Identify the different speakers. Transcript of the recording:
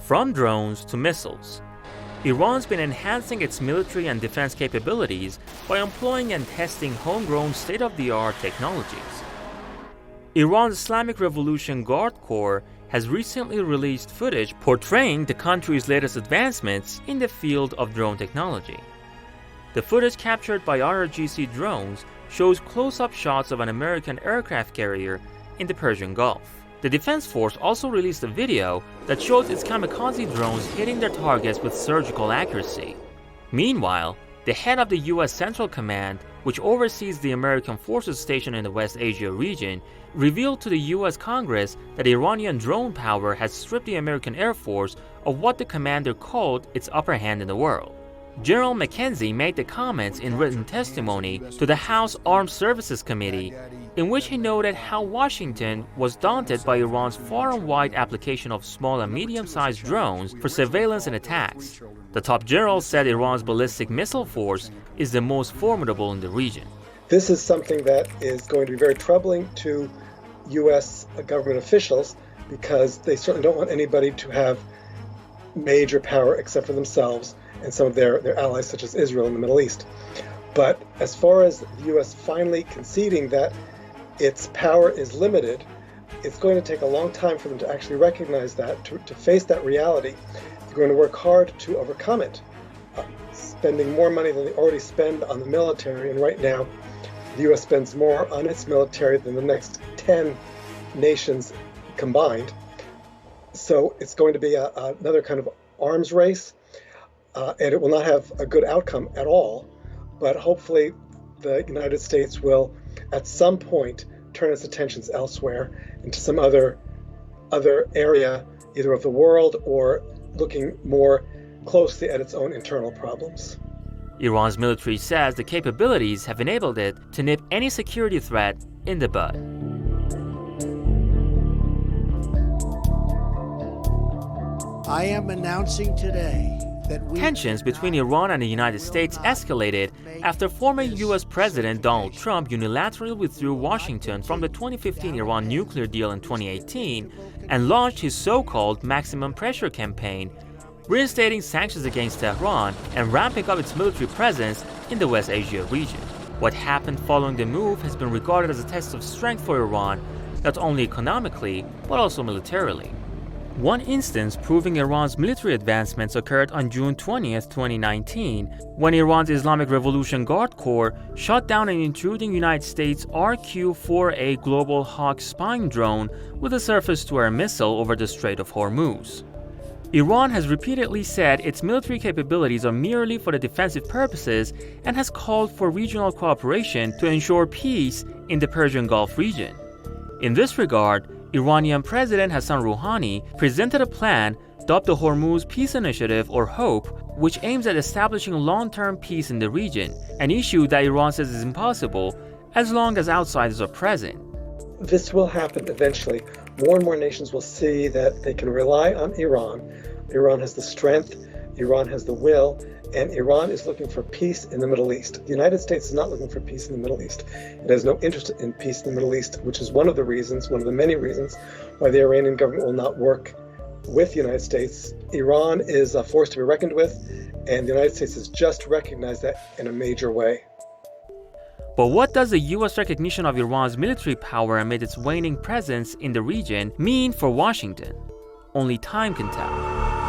Speaker 1: From drones to missiles, Iran's been enhancing its military and defense capabilities by employing and testing homegrown state-of-the-art technologies. Iran's Islamic Revolution Guard Corps has recently released footage portraying the country's latest advancements in the field of drone technology. The footage captured by IRGC drones shows close-up shots of an American aircraft carrier in the Persian Gulf. The Defense Force also released a video that shows its kamikaze drones hitting their targets with surgical accuracy. Meanwhile, the head of the U.S. Central Command, which oversees the American forces stationed in the West Asia region, revealed to the U.S. Congress that Iranian drone power has stripped the American Air Force of what the commander called its upper hand in the world. General McKenzie made the comments in written testimony to the House Armed Services Committee, in which he noted how Washington was daunted by Iran's far and wide application of small and medium-sized drones for surveillance and attacks. The top general said Iran's ballistic missile force is the most formidable in the region.
Speaker 2: This is something that is going to be very troubling to U.S. government officials because they certainly don't want anybody to have major power except for themselves and some of their allies such as Israel in the Middle East. But as far as the U.S. finally conceding that its power is limited, it's going to take a long time for them to actually recognize that, to face that reality. They're going to work hard to overcome it, spending more money than they already spend on the military. And right now, the U.S. spends more on its military than the next 10 nations combined. So it's going to be another kind of arms race. And it will not have a good outcome at all. But hopefully the United States will, at some point, turn its attentions elsewhere into some other area, either of the world or looking more closely at its own internal problems.
Speaker 1: Iran's military says the capabilities have enabled it to nip any security threat in the bud.
Speaker 3: I am announcing today that
Speaker 1: tensions between Iran and the United States escalated after former U.S. President Donald Trump unilaterally withdrew Washington from the 2015 Iran nuclear deal in 2018 and launched his so-called maximum pressure campaign, reinstating sanctions against Tehran and ramping up its military presence in the West Asia region. What happened following the move has been regarded as a test of strength for Iran, not only economically, but also militarily. One instance proving Iran's military advancements occurred on June 20, 2019, when Iran's Islamic Revolution Guard Corps shot down an intruding United States RQ-4A Global Hawk spying drone with a surface-to-air missile over the Strait of Hormuz. Iran has repeatedly said its military capabilities are merely for the defensive purposes and has called for regional cooperation to ensure peace in the Persian Gulf region. In this regard, Iranian President Hassan Rouhani presented a plan dubbed the Hormuz Peace Initiative or HOPE, which aims at establishing long-term peace in the region, an issue that Iran says is impossible as long as outsiders are present.
Speaker 2: This will happen eventually. More and more nations will see that they can rely on Iran. Iran has the strength, Iran has the will, and Iran is looking for peace in the Middle East. The United States is not looking for peace in the Middle East. It has no interest in peace in the Middle East, which is one of the many reasons why the Iranian government will not work with the United States. Iran is a force to be reckoned with, and the United States has just recognized that in a major way.
Speaker 1: But what does the U.S. recognition of Iran's military power amid its waning presence in the region mean for Washington? Only time can tell.